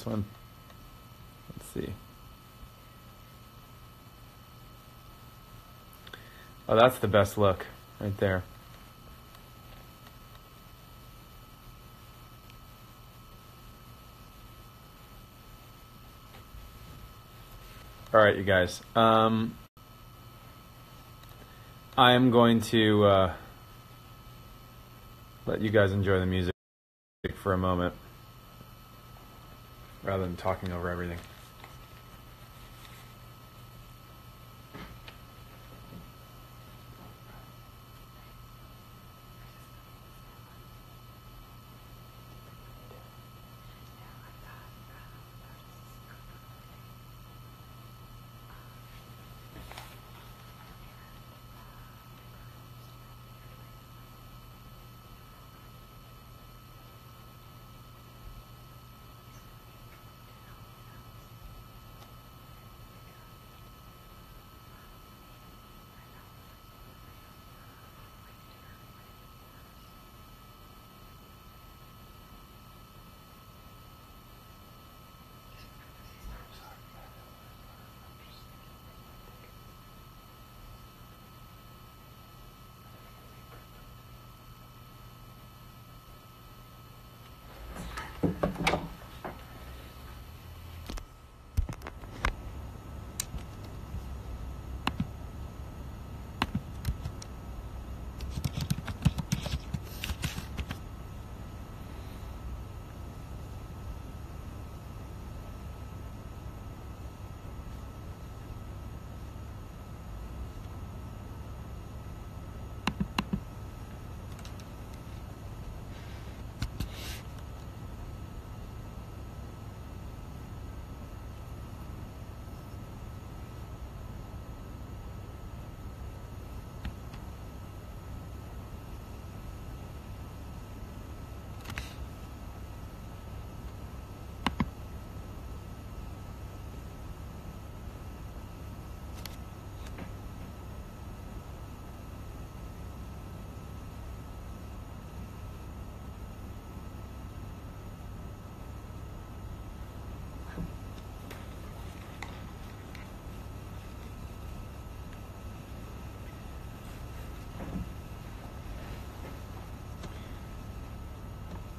one. Let's see. Oh, that's the best look right there. All right, you guys. I am going to let you guys enjoy the music for a moment, rather than talking over everything.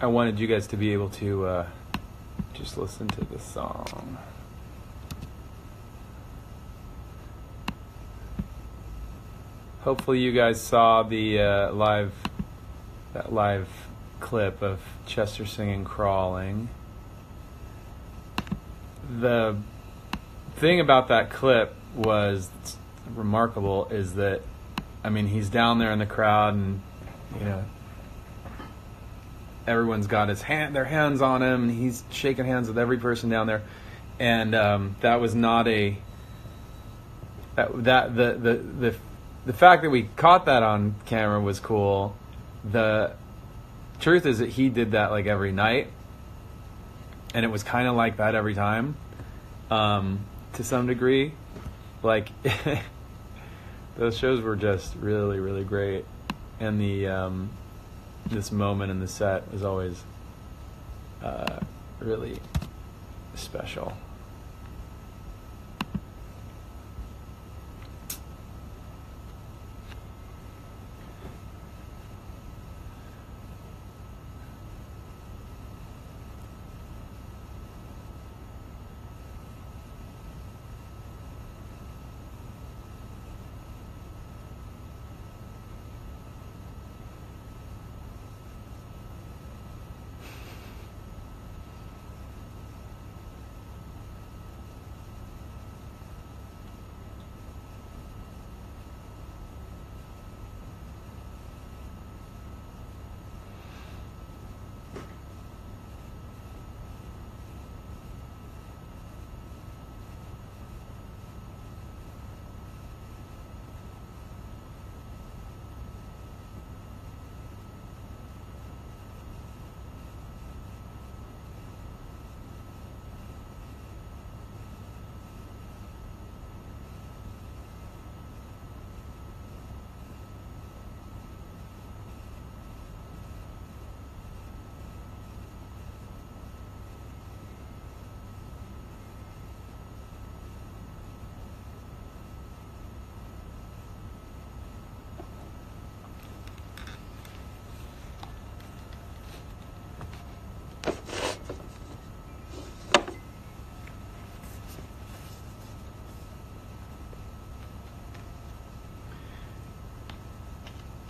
I wanted you guys to be able to just listen to the song. Hopefully you guys saw the live clip of Chester singing Crawling. The thing about that clip was remarkable is that, I mean, he's down there in the crowd and, you know, everyone's got their hands on him, and he's shaking hands with every person down there, and that was not the fact that we caught that on camera was cool. The truth is that he did that like every night, and it was kind of like that every time, to some degree. Like those shows were just really, really great, and the this moment in the set was always really special.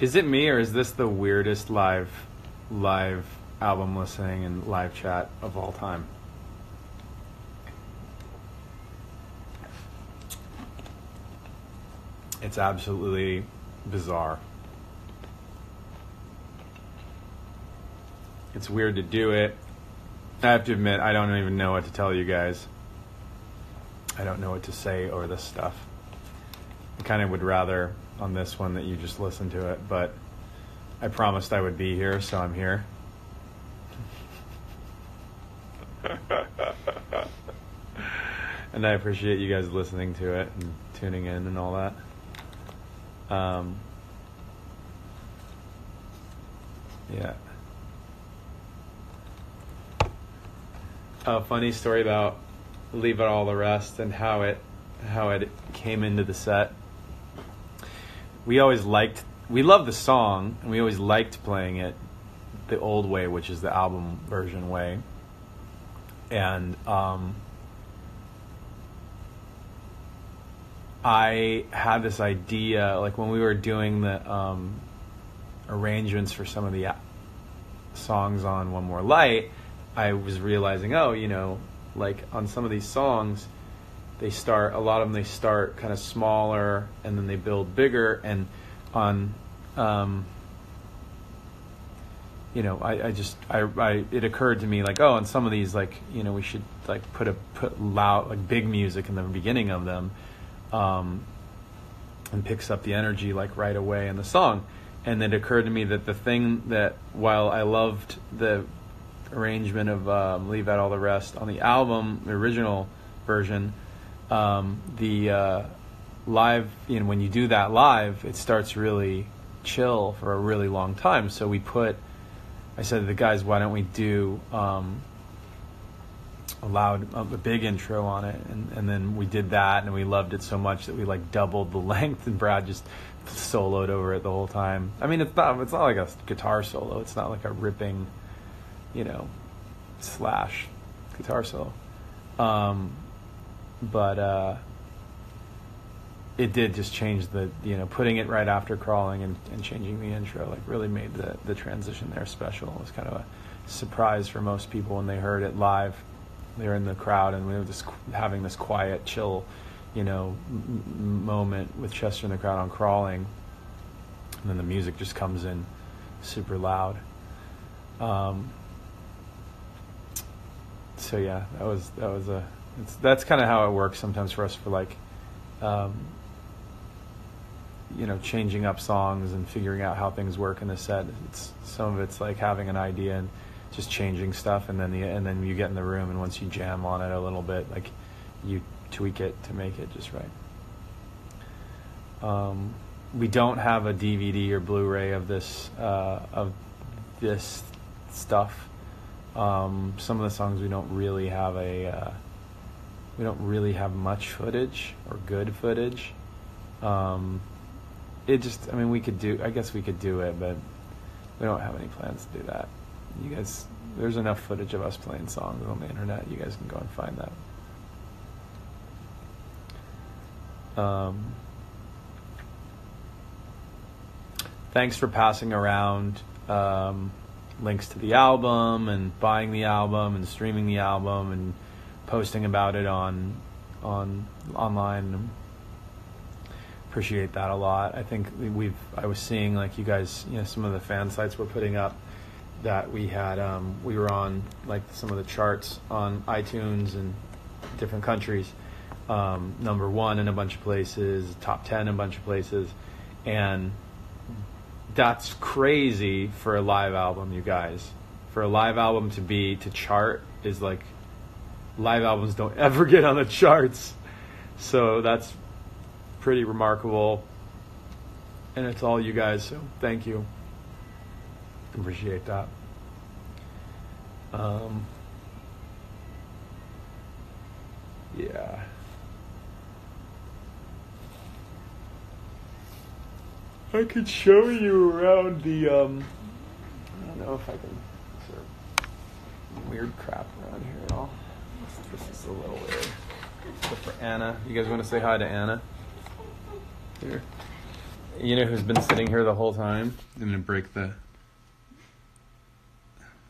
Is it me, or is this the weirdest live album listening and live chat of all time? It's absolutely bizarre. It's weird to do it. I have to admit, I don't even know what to tell you guys. I don't know what to say over this stuff. I kind of would rather on this one that you just listen to it, but I promised I would be here, so I'm here. And I appreciate you guys listening to it and tuning in and all that. Yeah. A funny story about Leave It All the Rest and how it came into the set. We loved the song, and we always liked playing it the old way, which is the album version way. And I had this idea, like when we were doing the arrangements for some of the songs on One More Light, I was realizing, like on some of these songs, a lot of them start kind of smaller and then they build bigger, and on it occurred to me like, on some of these, like, we should like put loud, like big music in the beginning of them, and picks up the energy like right away in the song. And it occurred to me that the thing that, while I loved the arrangement of Leave Out All the Rest on the album, the original version, the live, when you do that live, it starts really chill for a really long time. So I said to the guys, why don't we do a big intro on it, and then we did that, and we loved it so much that we like doubled the length, and Brad just soloed over it the whole time. I mean, it's not like a guitar solo. It's not like a ripping, slash guitar solo. But it did just change the, putting it right after Crawling and changing the intro, like really made the transition there special. It was kind of a surprise for most people when they heard it live. They were in the crowd, and we were just having this quiet, chill, moment with Chester in the crowd on Crawling, and then the music just comes in super loud. So yeah, that's kind of how it works sometimes for us, for like, changing up songs and figuring out how things work in the set. Some of it's like having an idea and just changing stuff, and then you get in the room, and once you jam on it a little bit, like you tweak it to make it just right. We don't have a DVD or Blu-ray of this stuff. Some of the songs we don't really have much footage or good footage. I guess we could do it, but we don't have any plans to do that. You guys, there's enough footage of us playing songs on the internet. You guys can go and find that. Thanks for passing around links to the album and buying the album and streaming the album and posting about it on online. Appreciate that a lot. I think I was seeing, like, you guys, some of the fan sites were putting up that we were on like some of the charts on iTunes in different countries, number 1 in a bunch of places, top 10 in a bunch of places, and that's crazy for a live album, you guys. For a live album to chart is like, live albums don't ever get on the charts, so that's pretty remarkable, and it's all you guys, so thank you. Appreciate that. Yeah. I could show you around the, I don't know if I can, sort of weird crap around here at all. This is a little weird. So for Anna, you guys want to say hi to Anna? Here. You know who's been sitting here the whole time? I'm gonna break the.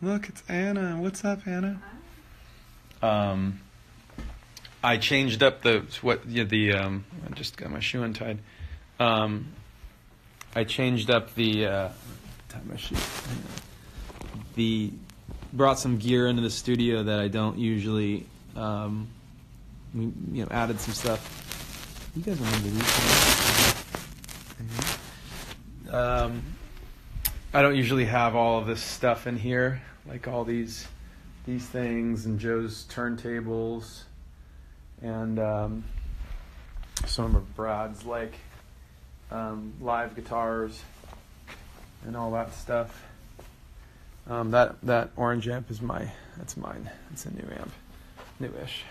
Look, it's Anna. What's up, Anna? I changed up I just got my shoe untied. I changed up tie my shoe. Brought some gear into the studio that I don't usually. Added some stuff. You guys remember these? I don't usually have all of this stuff in here, like all these things and Joe's turntables and some of Brad's like live guitars and all that stuff. That orange amp is that's mine. It's a new amp, newish.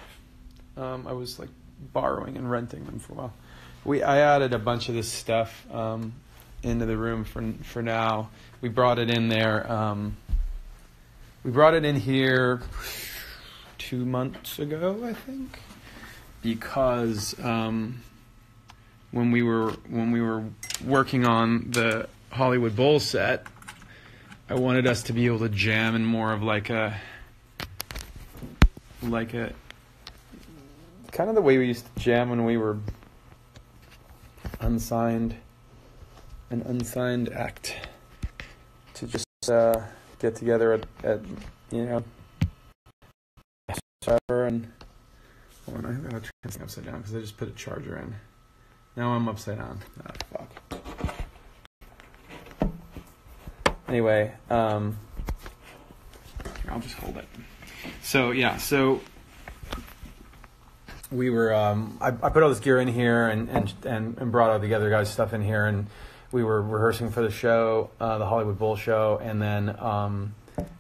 I was like borrowing and renting them for a while. I added a bunch of this stuff into the room for now. We brought it in there. We brought it in here 2 months ago, I think, because when we were working on the Hollywood Bowl set, I wanted us to be able to jam in more of like a kind of the way we used to jam when we were an unsigned act, to just get together at whatever. And hold on, I gotta turn this upside down because I just put a charger in. Now I'm upside down. Ah, fuck. Anyway, here, I'll just hold it. So we were. I put all this gear in here and brought all the other guys' stuff in here, and we were rehearsing for the show, the Hollywood Bowl show, and then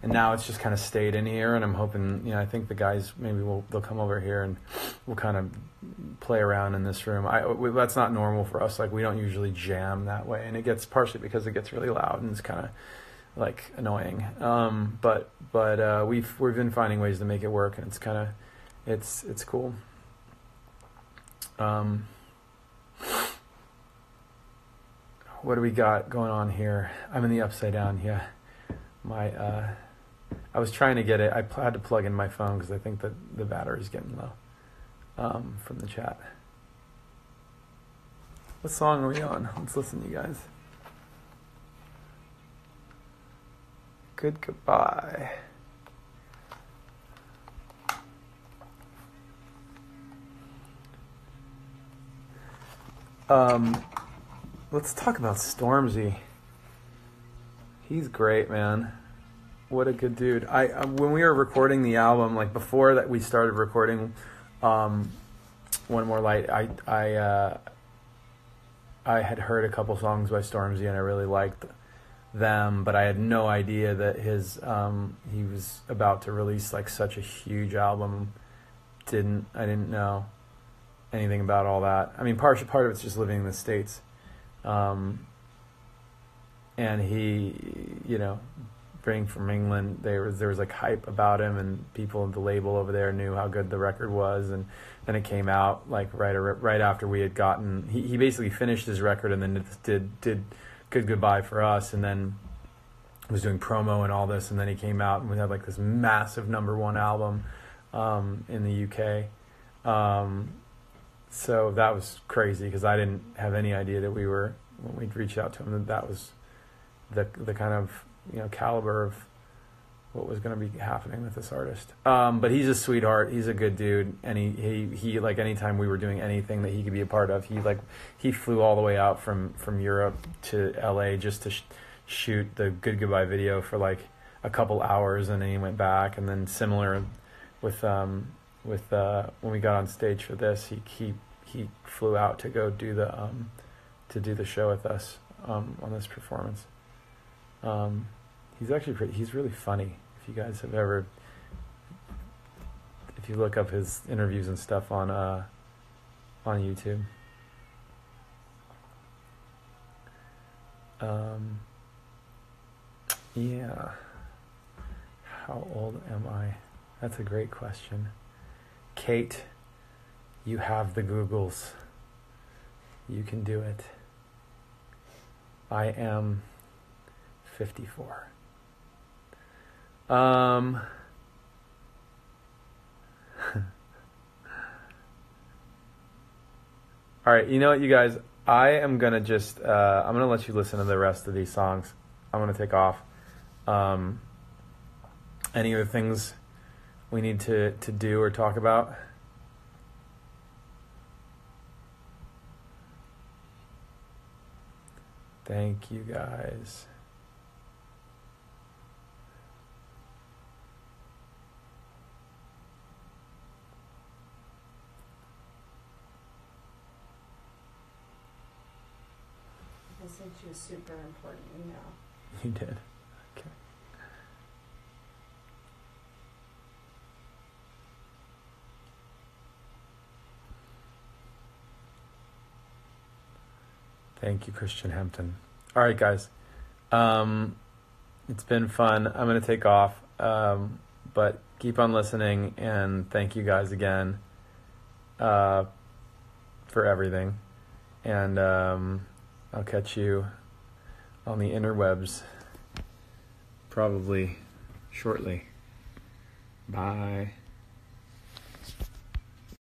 and now it's just kind of stayed in here, and I'm hoping, I think the guys maybe they'll come over here and we'll kind of play around in this room. That's not normal for us. Like, we don't usually jam that way, and it gets partially because it gets really loud and it's kind of like annoying. But we've been finding ways to make it work, and it's kind of it's cool. What do we got going on here? I'm in the upside down. Yeah, I was trying to get it. I had to plug in my phone because I think that the battery's getting low. From the chat. What song are we on? Let's listen, you guys. Goodbye. Let's talk about Stormzy. He's great, man. What a good dude. When we were recording the album, like before that we started recording One More Light, I had heard a couple songs by Stormzy and I really liked them, but I had no idea that he was about to release like such a huge album. I didn't know anything about all that. I mean, part of it's just living in the States. And he, being from England, there was like hype about him, and people at the label over there knew how good the record was, and then it came out like right after we had gotten. He basically finished his record and then did Good Goodbye for us, and then was doing promo and all this, and then he came out and we had like this massive #1 album in the UK. So that was crazy because I didn't have any idea that when we'd reached out to him, that was the kind of caliber of what was going to be happening with this artist. But he's a sweetheart. He's a good dude, and he like anytime we were doing anything that he could be a part of, he flew all the way out from Europe to LA just to shoot the Good Goodbye video for like a couple hours, and then he went back. And then similar with when we got on stage for this, he flew out to go do the show with us on this performance. He's really funny. If you guys have if you look up his interviews and stuff on YouTube. Yeah. How old am I? That's a great question. Kate, you have the Googles. You can do it. I am 54. All right, you know what, you guys? I am gonna just I'm gonna let you listen to the rest of these songs. I'm gonna take off. Any other things we need to do or talk about? Thank you, guys. I sent you a super important email. You did? Okay. Thank you, Christian Hampton. All right, guys. It's been fun. I'm going to take off. But keep on listening, and thank you guys again for everything. And I'll catch you on the interwebs probably shortly. Bye.